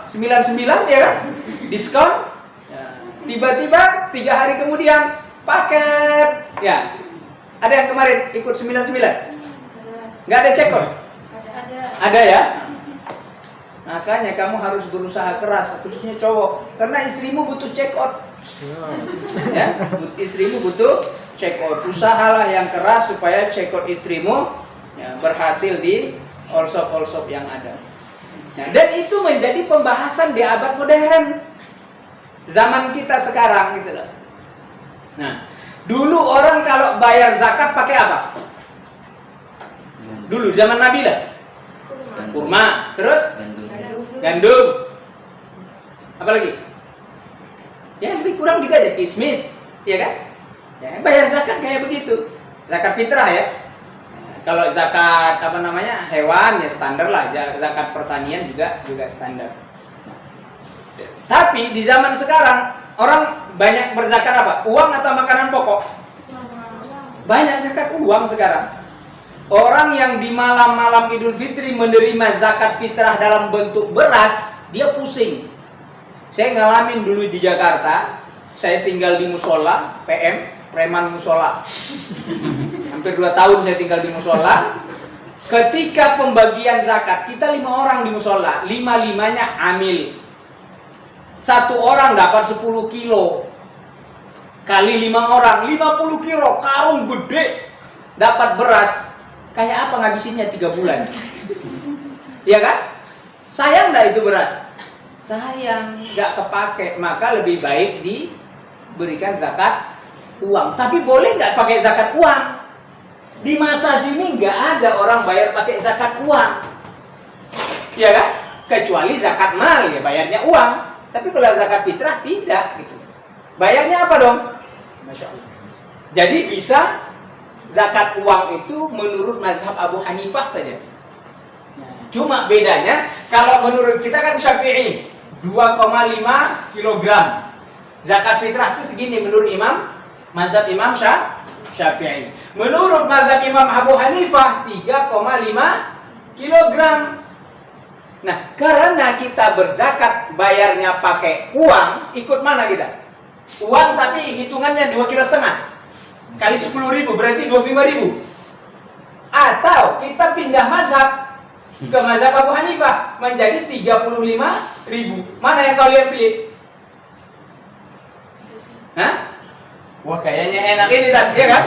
99 ya kan? Diskon. Tiba-tiba 3 hari kemudian paket. Ya. Ada yang kemarin ikut 99? Nggak ada check out? Ada ya? Makanya kamu harus berusaha keras, khususnya cowok, karena istrimu butuh check out. Ya, istrimu butuh check out. Usahalah yang keras supaya check out istrimu ya, berhasil di all shop yang ada. Nah, dan itu menjadi pembahasan di abad modern, zaman kita sekarang gitu loh. Nah, dulu orang kalau bayar zakat pakai apa? Dulu zaman Nabi lah, kurma, terus gandum, apa lagi? Ya lebih kurang gitu aja, kismis, ya kan? Ya, bayar zakat kayak begitu, zakat fitrah ya. Kalau zakat apa namanya hewan ya standar lah, zakat pertanian juga standar. Tapi di zaman sekarang orang banyak berzakat apa? Uang atau makanan pokok? Banyak zakat uang sekarang. Orang yang di malam-malam Idul Fitri menerima zakat fitrah dalam bentuk beras, dia pusing. Saya ngalamin dulu di Jakarta, saya tinggal di musola, preman musola. Hampir 2 tahun saya tinggal di musola. Ketika pembagian zakat, kita 5 orang di musola, 5-5-nya amil. 1 orang dapat 10 kilo. Kali 5 orang, 50 kilo, karung gede. Dapat beras. Kayak apa ngabisinnya 3 bulan? Iya kan? Sayang nggak itu beras? Sayang, nggak kepake. Maka lebih baik diberikan zakat uang. Tapi boleh nggak pakai zakat uang? Di masa sini nggak ada orang bayar pakai zakat uang. Iya kan? Kecuali zakat mal ya bayarnya uang. Tapi kalau zakat fitrah tidak gitu. Bayarnya apa dong? Masya Allah. Jadi bisa zakat uang itu menurut mazhab Abu Hanifah saja. Cuma bedanya kalau menurut kita kan Syafi'i 2,5 kilogram. Zakat fitrah itu segini menurut mazhab Imam Syafi'i. Menurut mazhab Imam Abu Hanifah 3,5 kilogram. Nah, karena kita berzakat bayarnya pakai uang, ikut mana kita? Uang tapi hitungannya 2,5 kilo. Kali 10.000 berarti 25.000. Atau kita pindah mazhab ke mazhab Abu Hanifah menjadi 35.000. Mana yang kalian pilih? Hah? Wah kayaknya enak ini tadi ya kan?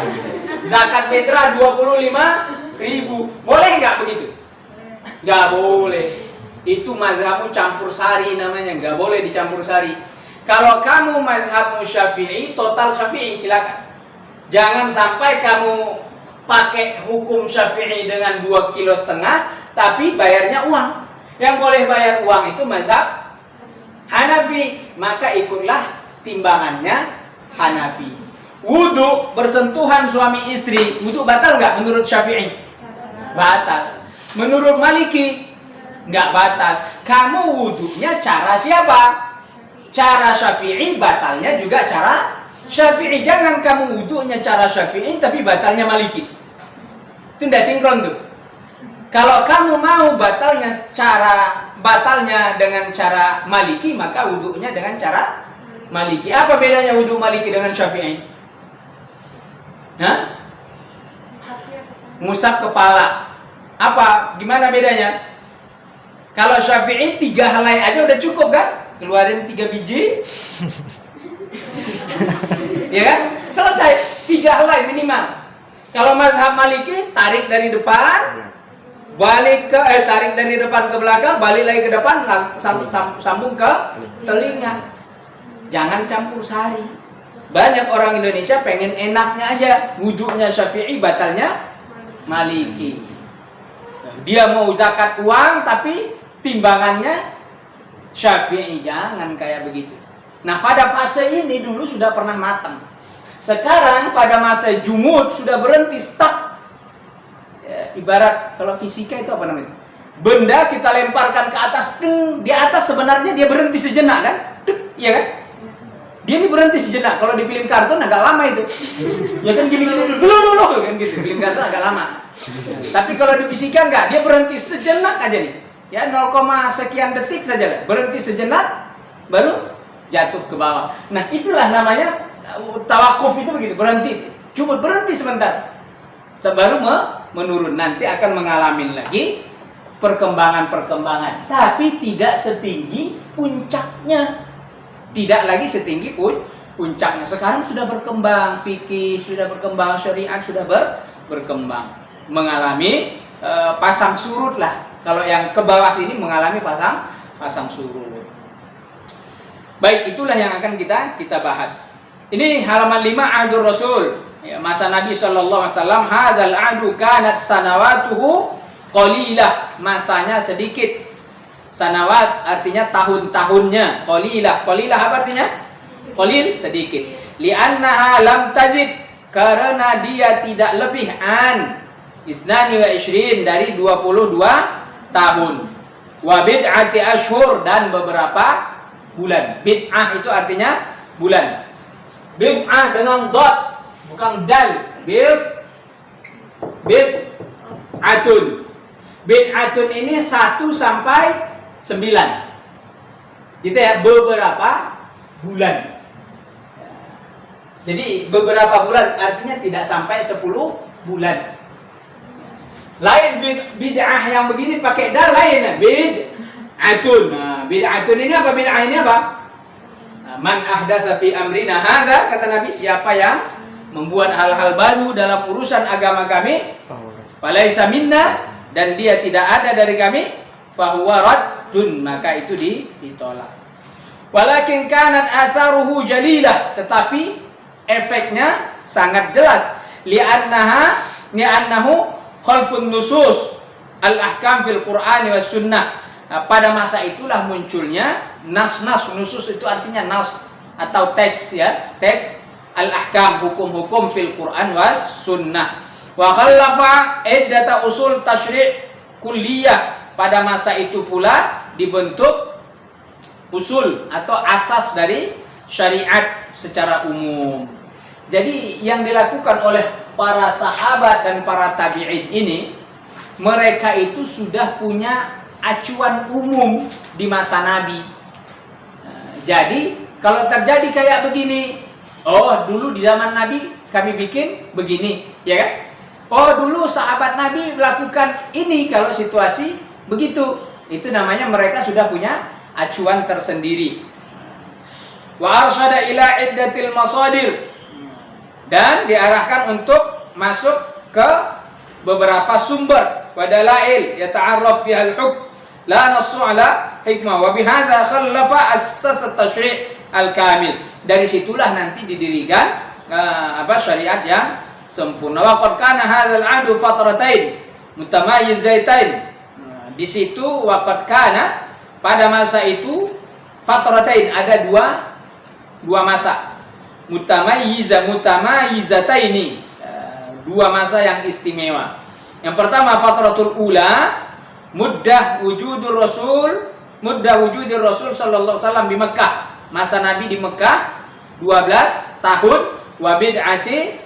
Zakat fitrah 25.000. Boleh nggak begitu? Nggak boleh. Itu mazhabmu campur sari namanya. Nggak boleh dicampur sari. Kalau kamu mazhabmu Syafi'i, total Syafi'i silakan. Jangan sampai kamu pakai hukum Syafi'i dengan 2,5 kilo, tapi bayarnya uang. Yang boleh bayar uang itu mazhab Hanafi, maka ikutlah timbangannya Hanafi. Wudu bersentuhan suami istri, wudu batal nggak menurut Syafi'i? Batal. Menurut Maliki nggak batal. Kamu wudunya cara siapa? Cara Syafi'i, batalnya juga cara Syafi'i. Jangan kamu wudunya cara Syafi'i tapi batalnya Maliki. Itu tidak sinkron tuh. Kalau kamu mau batalnya dengan cara Maliki, maka wudunya dengan cara Maliki. Apa bedanya wudu Maliki dengan Syafi'i? Hah? Ngusap kepala. Apa? Gimana bedanya? Kalau Syafi'i 3 helai aja udah cukup kan? Keluarin 3 biji. Ya kan? Selesai. 3 helai minimal. Kalau mazhab Maliki tarik dari depan, tarik dari depan ke belakang, balik lagi ke depan, sambung ke telinga. Jangan campur sari. Banyak orang Indonesia pengen enaknya aja, wudunya Syafi'i, batalnya Maliki. Dia mau zakat uang tapi timbangannya Syafi'i. Jangan kayak begitu. Nah, pada fase ini dulu sudah pernah matang. Sekarang pada masa jumud sudah berhenti, stuck. Ya, ibarat kalau fisika itu apa namanya? Benda kita lemparkan ke atas, di atas sebenarnya dia berhenti sejenak kan? Iya kan? Dia ini berhenti sejenak. Kalau di film kartun agak lama itu. Ya kan gini dulu kan gitu. Film kartun agak lama. Tapi kalau di fisika enggak, dia berhenti sejenak aja nih. Ya 0, sekian detik saja lah. Berhenti sejenak baru jatuh ke bawah. Nah, itulah namanya tawakuf itu begitu, berhenti. Cuma berhenti sebentar. Baru menurun. Nanti akan mengalami lagi perkembangan-perkembangan, tapi tidak setinggi puncaknya. Tidak lagi setinggi puncaknya. Sekarang sudah berkembang fikih, sudah berkembang syariat, sudah berkembang. Mengalami pasang surut lah. Kalau yang ke bawah ini mengalami pasang surut. Baik, itulah yang akan kita bahas. Ini halaman 5 ahdur Rasul. Ya, masa Nabi sallallahu alaihi wasallam, hadzal ahdu kanat sanawatuhu qalilah. Masanya sedikit. Sanawat artinya tahun-tahunnya. Qalilah. Qalilah apa artinya? Qalil, sedikit. Li'annaha lam tazid, karena dia tidak lebih an isnani wa ishrin, dari 22 tahun. Wa bid'ati ashhur, dan beberapa bulan. Bid'ah itu artinya bulan. Bid'ah dengan dot, bukan dal. Bid'atun. Bid'atun ini 1 sampai 9. Gitu ya, beberapa bulan. Jadi beberapa bulan artinya tidak sampai 10 bulan. Lain bid'ah yang begini pakai dal, lain bid'atun. Nah, bid'atun ini apa? Bid'ah ini apa? Man ahdatsa fi amrina hadza, kata Nabi, siapa yang membuat hal-hal baru dalam urusan agama kami, falaisa minna, dan dia tidak ada dari kami, fahuwa raddun, maka itu ditolak. Walakin kanat atharuhu jalilah, tetapi efeknya sangat jelas. Li'annahu khalfun nusus al-ahkam fil Qur'an wa sunnah. Nah, pada masa itulah munculnya nas-nas. Nusus itu artinya nas atau teks, ya, teks al-ahkam, hukum-hukum fil Qur'an wa sunnah. Wa khallafa iddata usul tasyri' kulliyah. Pada masa itu pula dibentuk usul atau asas dari syariat secara umum. Jadi yang dilakukan oleh para sahabat dan para tabi'in ini, mereka itu sudah punya acuan umum di masa Nabi. Jadi kalau terjadi kayak begini, oh dulu di zaman Nabi kami bikin begini, ya kan? Oh dulu sahabat Nabi melakukan ini kalau situasi begitu. Itu namanya mereka sudah punya acuan tersendiri. Wa arsyada ila iddatil masadir, dan diarahkan untuk masuk ke beberapa sumber wadalail yata'arraf biha al-hukm la nassu ala hikmah wa bihadza khallafa assas at-tasyri' al-kamil. Dari situlah nanti didirikan syariat yang sempurna. Wa qad kana hadzal 'adu fatratain mutamayyizatain. Di situ wa qad kana, pada masa itu, fatratain, ada dua masa. Mutamayyizataini, dua masa yang istimewa. Yang pertama fatratul ula, muddah wujudur Rasul sallallahu alaihi wasallam di Mekah. Masa Nabi di Mekah 12 tahun, wa bid'ati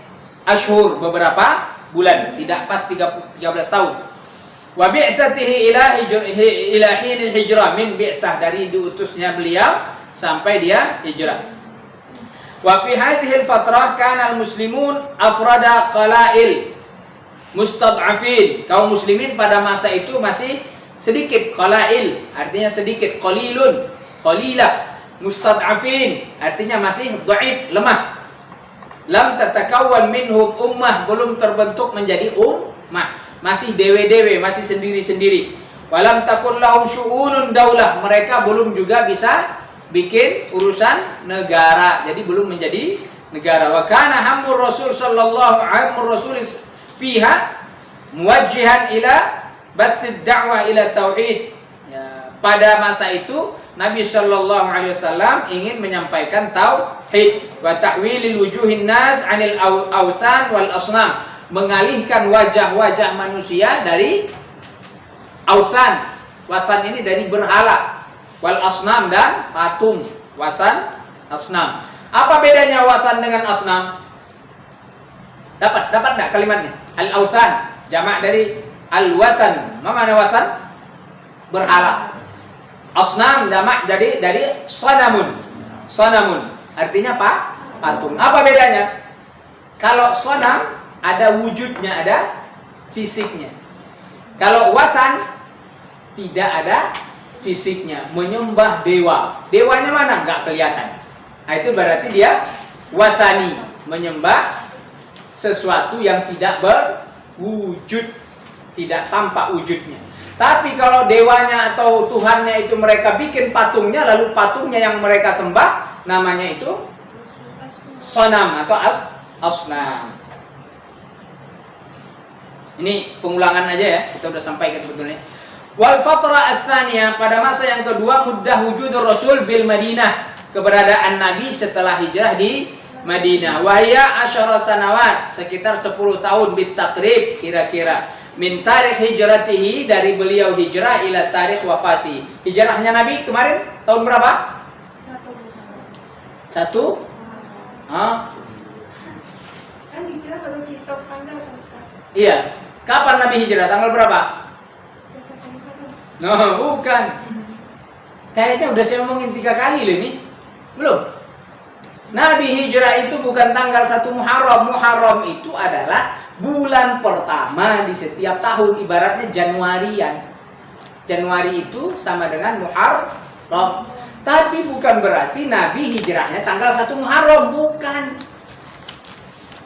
ashhur, beberapa bulan, tidak pas 13 tahun. Wa bi'satihi ila hinil hijrah, min bi'sah, dari diutusnya beliau sampai dia hijrah. Wa fi hadhihi al-fatrah kana al-muslimun afrada qalail mustad'afin. Kaum muslimin pada masa itu masih sedikit. Qalail artinya sedikit, qalilun, qalilah. Mustad'afin artinya masih dhaif, lemah. Lam tatakawwan minhum ummah, belum terbentuk menjadi ummah, masih dewe-dewe, masih sendiri-sendiri. Walam takun lahum syu'unun daulah, mereka belum juga bisa bikin urusan negara, jadi belum menjadi negara. Wa kana hammur Rasul sallallahu alaihi wasallam fiha muwajjihan ila bathid da'wah ila tauhid. Ya, pada masa itu Nabi sallallahu alaihi wasallam ingin menyampaikan tauhid wa ta'wilil wujuhin nas 'anil awthan wal asnam, mengalihkan wajah-wajah manusia dari awthan. Wathan ini dari berhala, wal asnam, dan patung. Wathan, asnam. Apa bedanya wathan dengan asnam? Dapat enggak kalimatnya? Al-awthan jamak dari al-wathan. Apa makna wathan? berhala. Asnam jamak jadi dari sanamun. Sanamun artinya apa? Patung. Apa bedanya? Kalau sanam ada wujudnya, ada fisiknya. Kalau wasan tidak ada fisiknya, menyembah dewa. Dewanya mana? Nggak kelihatan. Nah, itu berarti dia wasani, menyembah sesuatu yang tidak berwujud, tidak tampak wujudnya. Tapi kalau dewanya atau Tuhannya itu mereka bikin patungnya, lalu patungnya yang mereka sembah, namanya itu sonam atau asnam. Ini pengulangan aja ya, kita udah sampaikan sebetulnya. Wal fatra ats-tsaniyah, pada masa yang kedua muddah wujudur Rasul bil Madinah, keberadaan Nabi setelah hijrah di Madinah. Wahya asyara sanawat, sekitar 10 tahun bitakrib kira-kira. Min tarikh hijratihi, dari beliau hijrah, ila tarikh wafati. Hijrahnya Nabi kemarin tahun berapa? Satu? Hah? Kan hijrah baru dihitung tanggal kan Ustaz? Iya. Kapan Nabi hijrah? Tanggal berapa? No, bukan. Kayaknya udah saya omongin 3 kali loh ini. Belum. Nabi hijrah itu bukan tanggal 1 Muharram. Muharram itu adalah bulan pertama di setiap tahun, ibaratnya Januarian. Januari itu sama dengan Muharram. Tapi bukan berarti Nabi hijrahnya tanggal 1 Muharram, bukan.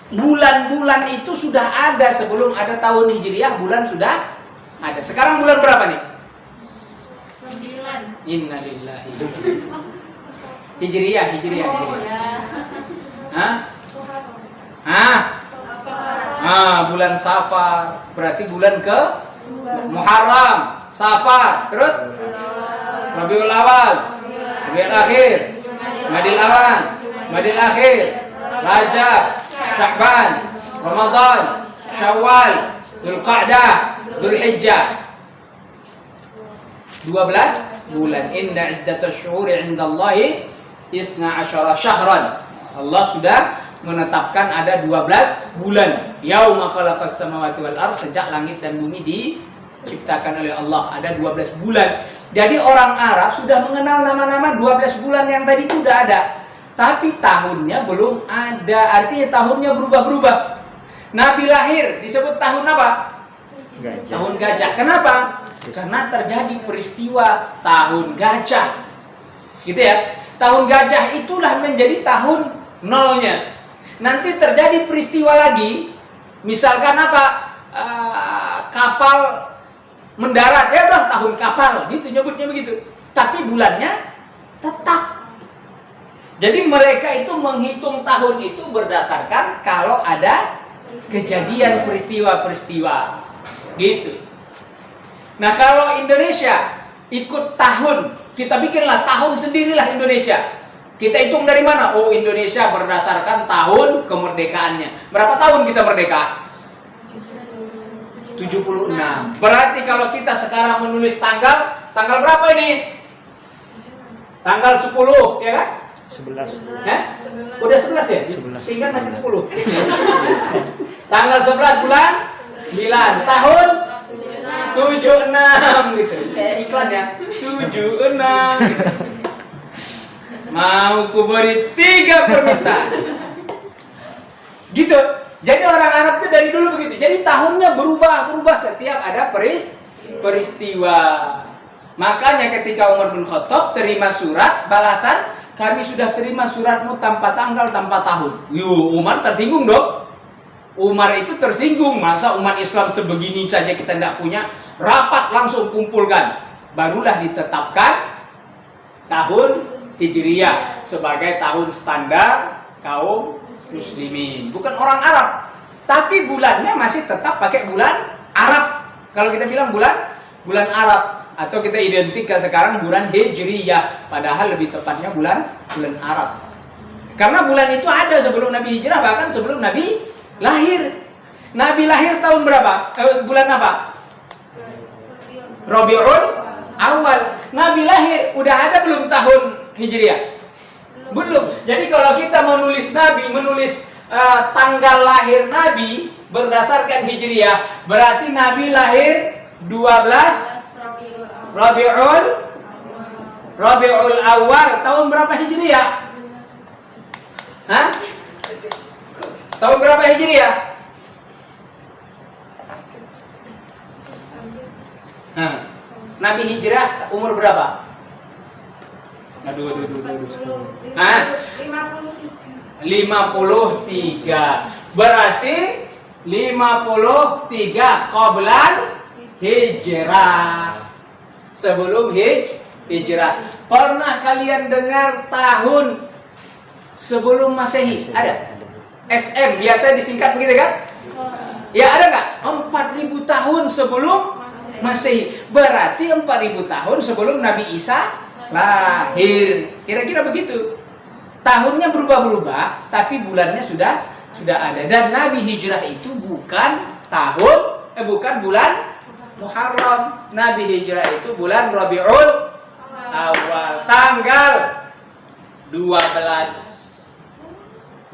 Bulan-bulan itu sudah ada sebelum ada tahun Hijriah, bulan sudah ada. Sekarang bulan berapa nih? 9. Innalillahi. Hijriah. Oh ya. Bulan Safar. Berarti bulan ke Muharram, Safar, terus Rabiul Awal, Rabiul Akhir, Madil Awan, Madil Akhir, Rajab, Sya'ban, Ramadan, Syawal, Dzulqa'dah, Dzulhijjah. 12 bulan. Inna iddatasy syuhuri 'indallahi 12 syahran. Allah sudah menetapkan ada 12 bulan. Yauma khalaqas samawati wal ardh, sejak langit dan bumi diciptakan oleh Allah, ada 12 bulan. Jadi orang Arab sudah mengenal nama-nama 12 bulan yang tadi itu sudah ada. Tapi tahunnya belum ada, artinya tahunnya berubah-berubah. Nabi lahir disebut tahun apa? Gajah. Tahun gajah. Kenapa? Karena terjadi peristiwa tahun gajah. Gitu ya. Tahun gajah itulah menjadi tahun nolnya. Nanti terjadi peristiwa lagi, misalkan apa? Kapal mendarat, ya udah tahun kapal, gitu nyebutnya begitu. Tapi bulannya tetap. Jadi mereka itu menghitung tahun itu berdasarkan kalau ada kejadian peristiwa-peristiwa, gitu. Nah kalau Indonesia ikut tahun, kita bikinlah tahun sendirilah Indonesia. Kita hitung dari mana? Oh, Indonesia berdasarkan tahun kemerdekaannya. Berapa tahun kita merdeka? 76. Berarti kalau kita sekarang menulis tanggal berapa ini? Tanggal 10, ya kan? 11. Udah 11 ya? 11. Pinggan masih 10. Tanggal 11 bulan 9 tahun 76 gitu. Kayak iklan ya. 76 gitu. Mau ku beri 3 permintaan. Gitu. Jadi orang Arab tuh dari dulu begitu. Jadi tahunnya berubah setiap ada peristiwa. Makanya ketika Umar bin Khattab terima surat balasan, kami sudah terima suratmu tanpa tanggal, tanpa tahun. Umar tersinggung dong. Umar itu tersinggung. Masa umat Islam sebegini saja kita tidak punya? Rapat langsung kumpulkan. Barulah ditetapkan tahun Hijriyah sebagai tahun standar kaum muslimin. Bukan orang Arab. Tapi bulannya masih tetap pakai bulan Arab. Kalau kita bilang bulan Arab. Atau kita identikkan sekarang bulan Hijriyah, padahal lebih tepatnya bulan Arab. Karena bulan itu ada sebelum Nabi hijrah, bahkan sebelum Nabi lahir. Nabi lahir tahun berapa? Bulan apa? Rabiul Awal. Nabi lahir udah ada belum tahun Hijriyah? Belum. Jadi kalau kita menulis Nabi, tanggal lahir Nabi berdasarkan Hijriyah, berarti Nabi lahir 12 Rabiul Awal tahun berapa Hijriah? Hah? Tahun berapa Hijriah? Nabi hijrah umur berapa? Aduh. Hah? 53. Berarti 53 qoblal hijrah. Sebelum hijrah. Pernah kalian dengar tahun sebelum Masehi? Ada? SM biasa disingkat begitu kan? Ya ada nggak? 4000 tahun sebelum Masehi. Berarti 4000 tahun sebelum Nabi Isa lahir. Kira-kira begitu. Tahunnya berubah-berubah, tapi bulannya sudah ada. Dan Nabi hijrah itu bukan bulan Muharram. Nabi hijrah itu bulan Rabiul Awal, tanggal 12.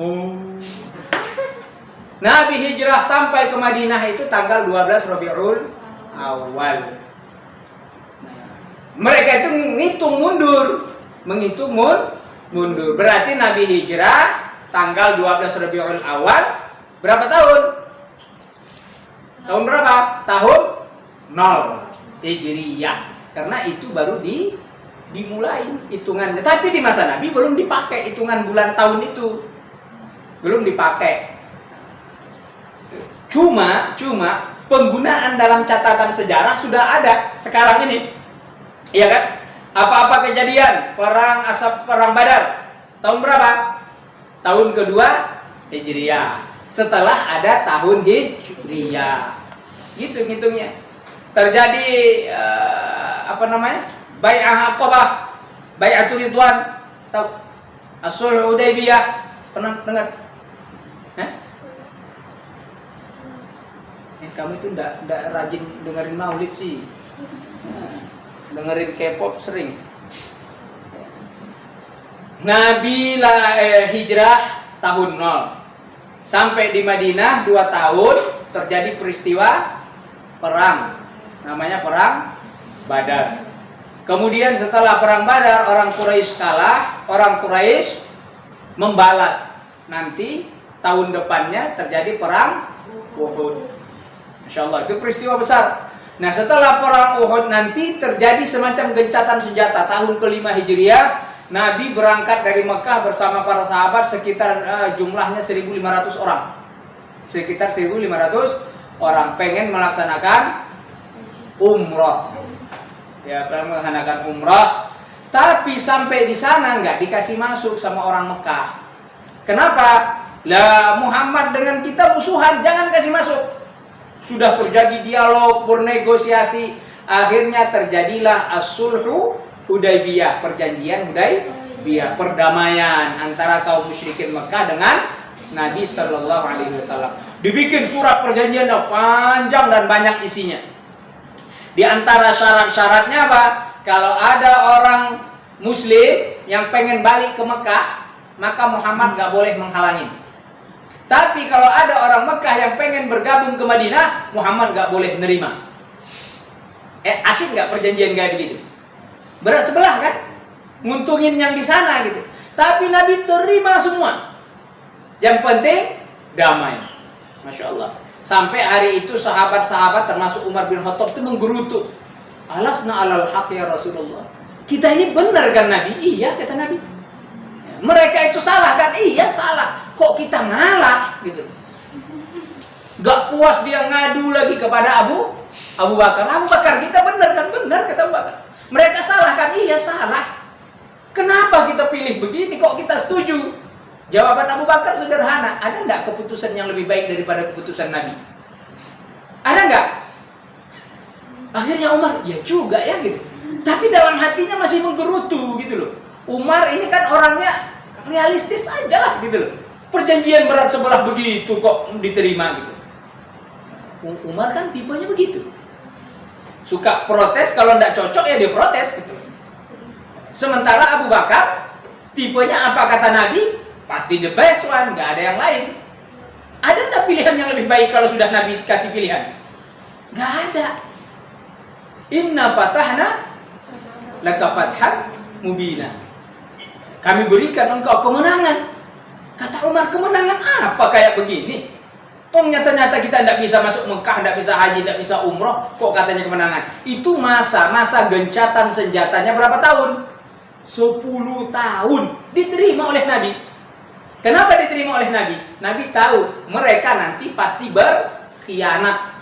Nabi hijrah sampai ke Madinah itu tanggal 12 Rabiul Awal. Mereka itu menghitung mundur. Berarti Nabi hijrah tanggal 12 Rabiul Awal berapa tahun? Tahun berapa? Tahun 0 Hijriyah. Karena itu baru dimulai hitungannya. Tapi di masa Nabi belum dipakai hitungan bulan tahun itu. Belum dipakai. Cuma penggunaan dalam catatan sejarah sudah ada sekarang ini. Iya kan? Apa-apa kejadian perang Badar tahun berapa? Tahun kedua Hijriyah. Setelah ada tahun Hijriyah. Gitu ngitungnya. Terjadi Bai'ah Aqabah, Bai'atul Ridwan, tahu? As-Sulh Hudaybiyah. Pernah dengar? Kamu itu enggak rajin dengerin maulid sih. Dengerin K-pop sering. Nabi hijrah tahun 0. Sampai di Madinah 2 tahun terjadi peristiwa perang. Namanya perang Badar. Kemudian setelah perang Badar orang Quraisy kalah, orang Quraisy membalas. Nanti tahun depannya terjadi perang Uhud. Masya Allah, itu peristiwa besar. Nah setelah perang Uhud nanti terjadi semacam gencatan senjata. Tahun ke-5 Hijriah, Nabi berangkat dari Mekah bersama para sahabat sekitar jumlahnya 1.500 orang. Sekitar 1.500 orang pengen melaksanakan umrah. Ya, pengen melaksanakan umrah. Tapi sampai di sana nggak dikasih masuk sama orang Mekah. Kenapa? Lah Muhammad dengan kita musuhan, jangan kasih masuk. Sudah terjadi dialog, bernegosiasi, akhirnya terjadilah as-sulhu Hudaybiyah, perjanjian Hudaybiyah, perdamaian antara kaum musyrikin Mekah dengan Nabi Sallallahu Alaihi Wasallam. Dibikin surat perjanjiannya panjang dan banyak isinya. Di antara syarat-syaratnya apa? Kalau ada orang Muslim yang pengen balik ke Mekah, maka Muhammad nggak boleh menghalangi. Tapi kalau ada orang Mekah yang pengen bergabung ke Madinah, Muhammad nggak boleh nerima. Asik nggak perjanjian kayak begitu? Berat sebelah kan? Nguntungin yang di sana gitu. Tapi Nabi terima semua. Yang penting damai. Masya Allah. Sampai hari itu sahabat-sahabat termasuk Umar bin Khattab itu menggerutu. Alasna alal haq ya Rasulullah. Kita ini benar kan Nabi? Iya kata Nabi. Mereka itu salah kan? Iya salah. Kok kita ngalah gitu? Gak puas dia ngadu lagi kepada Abu Bakar. Abu Bakar kita benar kan? Benar kata Abu Bakar. Mereka salah kan? Iya salah. Kenapa kita pilih begini? Kok kita setuju? Jawaban Abu Bakar sederhana. Ada nggak keputusan yang lebih baik daripada keputusan Nabi? Ada nggak? Akhirnya Umar, ya juga ya gitu. Tapi dalam hatinya masih menggerutu gitu loh. Umar ini kan orangnya realistis aja lah gitu loh. Perjanjian berat sebelah begitu kok diterima gitu. Umar kan tipenya begitu. Suka protes, kalau nggak cocok ya dia protes gitu. Sementara Abu Bakar tipenya apa kata Nabi? Pasti the best one, nggak ada yang lain. Ada nggak pilihan yang lebih baik kalau sudah Nabi kasih pilihan? Nggak ada. Inna fatahna laka fathan mubina. Kami berikan engkau kemenangan. Kata Umar, kemenangan apa kayak begini? Nyata-nyata kita tidak bisa masuk Mekah, tidak bisa haji, tidak bisa umroh, kok katanya kemenangan? Itu masa gencatan senjatanya berapa tahun? 10 tahun. Diterima oleh Nabi. Kenapa diterima oleh Nabi? Nabi tahu mereka nanti pasti berkhianat.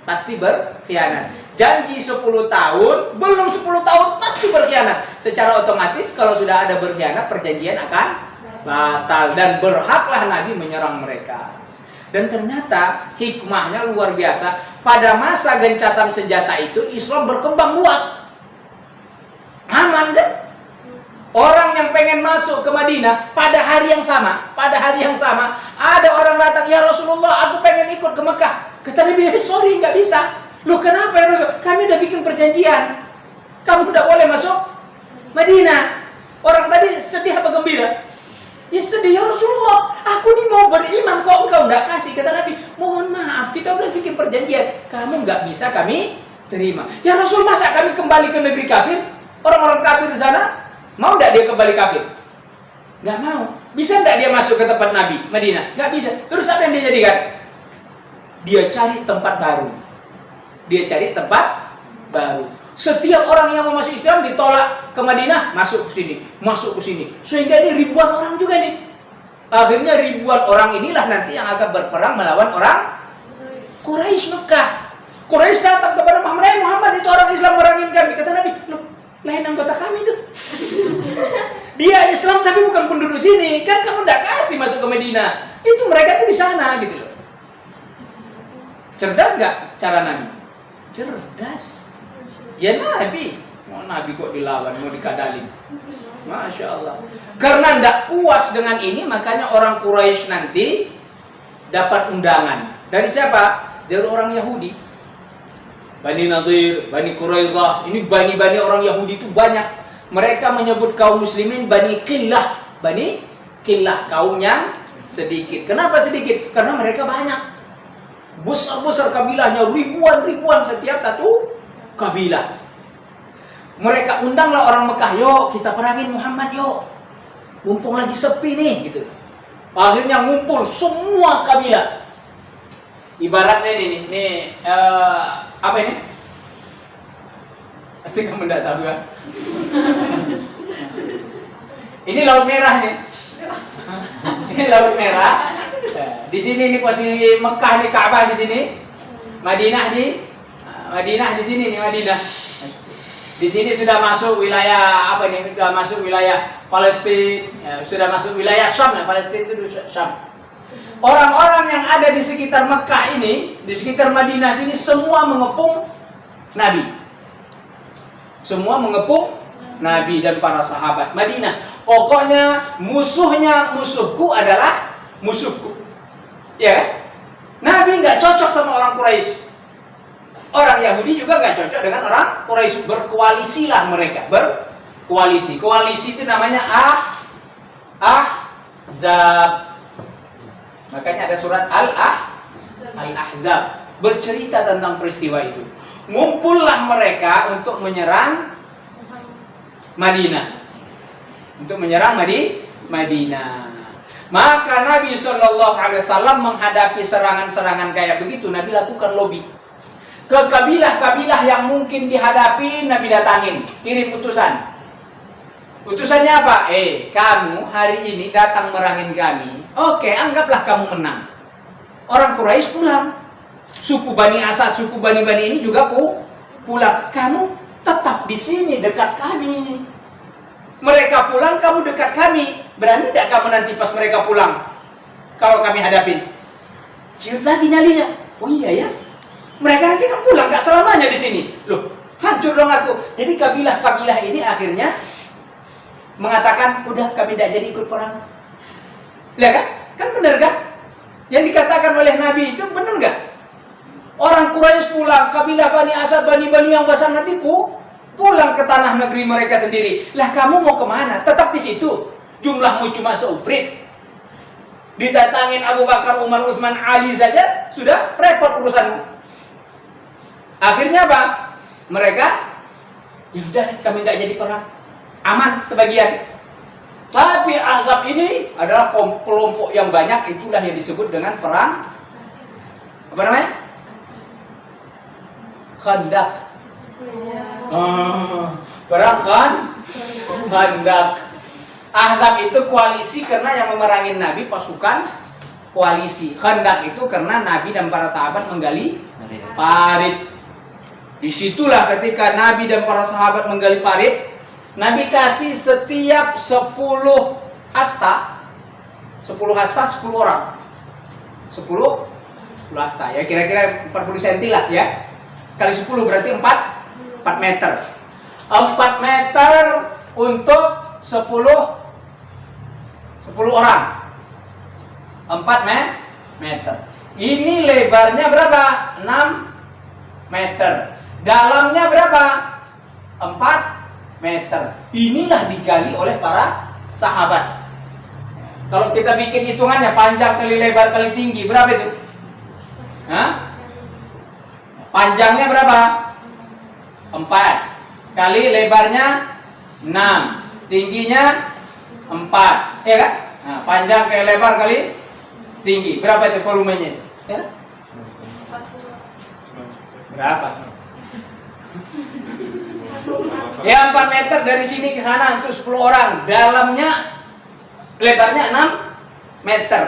Pasti berkhianat. Janji 10 tahun, belum 10 tahun pasti berkhianat. Secara otomatis kalau sudah ada berkhianat, perjanjian akan batal. Dan berhaklah Nabi menyerang mereka. Dan ternyata hikmahnya luar biasa. Pada masa gencatan senjata itu Islam berkembang luas. Aman kan? Orang yang pengen masuk ke Madinah pada hari yang sama, ada orang datang, ya Rasulullah, aku pengen ikut ke Mekah. Kata Nabi, sorry, nggak bisa. Loh kenapa ya Rasul? Kami udah bikin perjanjian. Kamu udah boleh masuk Madinah. Orang tadi sedih apa gembira? Ya sedih, ya Rasulullah, aku nih mau beriman kok engkau nggak kasih. Kata Nabi, mohon maaf, kita udah bikin perjanjian, kamu nggak bisa kami terima. Ya Rasul, masa kami kembali ke negeri kafir? Orang-orang kafir di sana, mau nggak dia kembali kafir? Nggak mau. Bisa nggak dia masuk ke tempat Nabi, Madinah? Nggak bisa. Terus apa yang dia jadikan? Dia cari tempat baru. Setiap orang yang mau masuk Islam ditolak ke Madinah, masuk ke sini. Sehingga ini ribuan orang juga nih. Akhirnya ribuan orang inilah nanti yang akan berperang melawan orang Quraisy Mekah. Quraisy datang kepada Muhammad, itu orang Islam merangin kami. Kata Nabi, loh, lain anggota kami tuh. Dia Islam tapi bukan penduduk sini. Kan kamu tidak kasih masuk ke Madinah. Itu mereka tuh di sana gitu loh. Cerdas nggak cara Nabi? Cerdas. Ya Nabi, Nabi kok dilawan, mau dikadalin. Masya Allah. Karena tidak puas dengan ini, makanya orang Quraisy nanti dapat undangan. Dari siapa? Dari orang Yahudi. Bani Nadir, Bani Quraisyah. Ini bani-bani orang Yahudi itu banyak. Mereka menyebut kaum muslimin Bani Qillah. Bani Qillah, kaum yang sedikit. Kenapa sedikit? Karena mereka banyak. Besar-besar kabilahnya, ribuan setiap satu kabilah. Mereka undanglah orang Mekah, yuk kita perangin Muhammad, yuk. Mumpung lagi sepi nih, gitu. Akhirnya ngumpul semua kabilah. Ibaratnya ini apa ini? Pasti kamu tidak tahu ya. Ini Laut Merah nih. Ini Laut Merah. Di sini ini posisi Mekah nih, Ka'bah di sini. Madinah di sini nih, Madinah. Di sini sudah masuk wilayah apa nih? Sudah masuk wilayah Palestina, ya, sudah masuk wilayah Syam ya. Palestina itu Syam. Orang-orang yang ada di sekitar Mekah ini, di sekitar Madinah sini semua mengepung Nabi. Semua mengepung Nabi dan para sahabat Madinah. Pokoknya musuhku adalah musuhku. Ya kan? Nabi nggak cocok sama orang Quraisy. Orang Yahudi juga nggak cocok dengan orang Quraisy. Berkoalisilah mereka. Berkoalisi. Koalisi itu namanya Ahzab. Makanya ada surat Al-Ahzab. Bercerita tentang peristiwa itu. Ngumpullah mereka untuk menyerang Madinah. Untuk menyerang Madinah. Maka Nabi SAW menghadapi serangan-serangan kayak begitu, Nabi lakukan lobby. Ke kabilah-kabilah yang mungkin dihadapi, Nabi datangin, kirim utusan. Utusannya apa? Kamu hari ini datang merangin kami. Oke, anggaplah kamu menang. Orang Quraisy pulang. Suku Bani Asad, suku Bani-Bani ini juga pulang. Kamu tetap di sini dekat kami. Mereka pulang, kamu dekat kami. Berani tidak kamu nanti pas mereka pulang? Kalau kami hadapin. Ciut lagi nyalinya. Oh iya ya. Mereka nanti kan pulang, gak selamanya di sini. Loh, hancur dong aku. Jadi kabilah-kabilah ini akhirnya mengatakan, udah kami tidak jadi ikut perang. Lihat kan? Kan benar kan? Yang dikatakan oleh Nabi itu benar gak? Orang Quraisy pulang, kabilah Bani Asad, Bani-Bani yang besar nanti pulang ke tanah negeri mereka sendiri. Lah kamu mau kemana? Tetap di situ. Jumlahmu cuma seuprit. Didatangin Abu Bakar, Umar, Utsman, Ali saja sudah repot urusanmu. Akhirnya apa? Mereka Ya sudah, kami nggak jadi perang. Aman sebagian. Tapi Ahzab ini adalah kelompok yang banyak, itulah yang disebut dengan perang apa namanya? Khandaq. Perang Khandaq. Ahzab itu koalisi karena yang memerangi Nabi pasukan koalisi. Khandaq itu karena Nabi dan para sahabat menggali parit. Disitulah ketika Nabi dan para sahabat menggali parit, Nabi kasih setiap 10 hasta 10 orang 10 hasta, ya kira-kira 40 cm lah ya. Sekali 10 berarti 4 meter 4 meter untuk 10 orang 4 meter. Ini lebarnya berapa? 6 meter. Dalamnya berapa? 4 meter. Inilah digali oleh para sahabat. Kalau kita bikin hitungannya, panjang kali lebar kali tinggi, berapa itu? Hah? Panjangnya berapa? 4 kali lebarnya 6, tingginya 4, ya kan? Nah, panjang kali lebar kali tinggi, berapa itu volumenya? Ya? Berapa? Ya 4 meter dari sini ke sana untuk 10 orang. Dalamnya lebarnya 6 meter.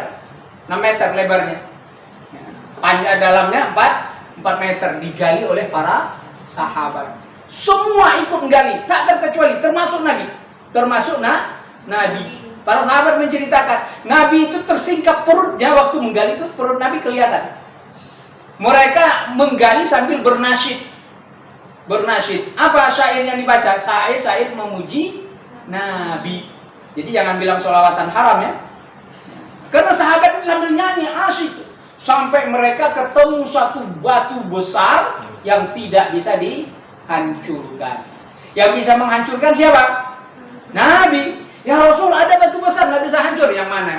6 meter lebarnya. Panjang dalamnya 4 meter, digali oleh para sahabat. Semua ikut menggali, tak terkecuali, termasuk Nabi. Termasuk Nabi. Para sahabat menceritakan, Nabi itu tersingkap perutnya waktu menggali itu, perut Nabi kelihatan. Mereka menggali sambil bernasyid. Apa syair yang dibaca? Syair memuji Nabi. Jadi jangan bilang sholawatan haram ya. Karena sahabat itu sambil nyanyi asyik. Sampai mereka ketemu satu batu besar yang tidak bisa dihancurkan. Yang bisa menghancurkan siapa? Nabi. Ya Rasul, ada batu besar nggak bisa hancur. Yang mana?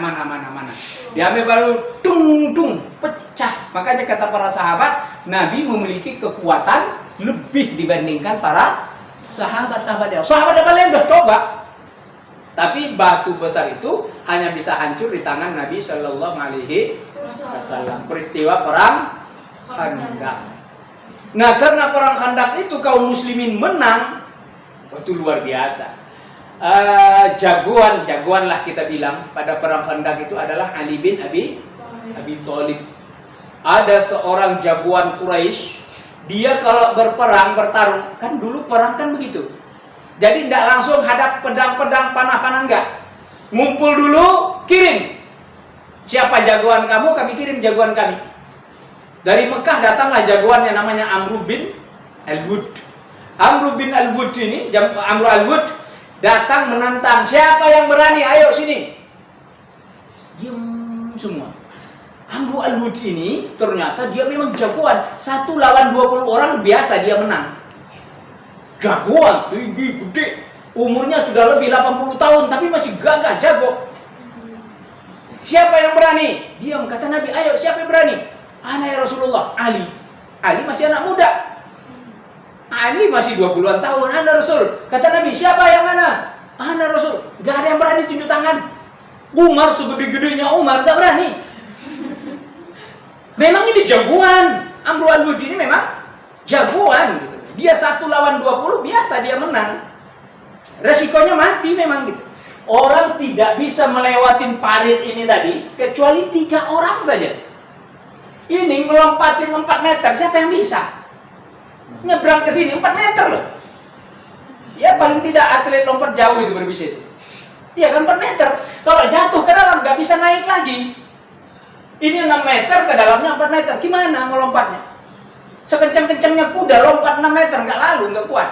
Diambil baru dung pecah. Makanya kata para sahabat, Nabi memiliki kekuatan lebih dibandingkan para sahabat-sahabat dia. Sahabat yang lain udah coba, tapi batu besar itu hanya bisa hancur di tangan Nabi Shallallahu Alaihi Wasallam. Peristiwa perang Khandaq. Nah, karena perang Khandaq itu kaum muslimin menang, itu luar biasa. Jagoan lah kita bilang pada perang Khandaq itu adalah Ali bin Abi Thalib. Ada seorang jagoan Quraisy. Dia kalau bertarung, kan dulu perang kan begitu. Jadi tidak langsung hadap pedang-pedang, panah-panah, enggak. Ngumpul dulu, kirim. Siapa jagoan kamu, kami kirim jagoan kami. Dari Mekah datanglah jagoan yang namanya Amr bin Al-Wud. Amr bin Al-Wud ini, Amr Al-Wud datang menantang. Siapa yang berani? Ayo sini. Diam semua. Amr Al-Wud ini ternyata dia memang jagoan. 1 lawan 20 orang biasa dia menang. Jagoan, tinggi, gede. Umurnya sudah lebih 80 tahun tapi masih gagah, jago. Siapa yang berani? Diam, kata Nabi. Ayo, siapa yang berani? Ana ya Rasulullah. Ali masih anak muda. Ali masih 20-an tahun. Ana Rasul. Kata Nabi, siapa yang mana? Ana Rasul. Gak ada yang berani tunjuk tangan. Umar segede-gedenya Umar gak berani. Memang ini jagoan. Amr Al-Wud ini memang jagoan gitu. Dia 1 lawan 20 biasa dia menang. Resikonya mati memang gitu. Orang tidak bisa melewatin parit ini tadi kecuali 3 orang saja. Ini ngelompatin 4 meter, siapa yang bisa? Nyebrang ke sini 4 meter loh. Ya paling tidak atlet lompat jauh itu berbisa itu. Iya kan 4 meter. Kalau jatuh ke dalam nggak bisa naik lagi. Ini 6 meter, ke dalamnya 4 meter. Gimana melompatnya? Sekencang-kencangnya kuda lompat 6 meter, nggak lalu, nggak kuat.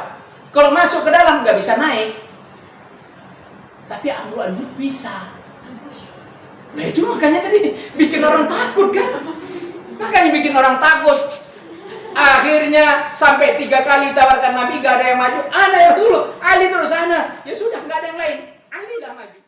Kalau masuk ke dalam nggak bisa naik. Tapi Amr Al-Wud bisa. Nah itu makanya tadi bikin orang takut kan? Makanya bikin orang takut. Akhirnya sampai 3 kali tawarkan Nabi, gak ada yang maju. Ana ya Rasulullah, Ali terus ana. Ya sudah, nggak ada yang lain. Ali lah maju.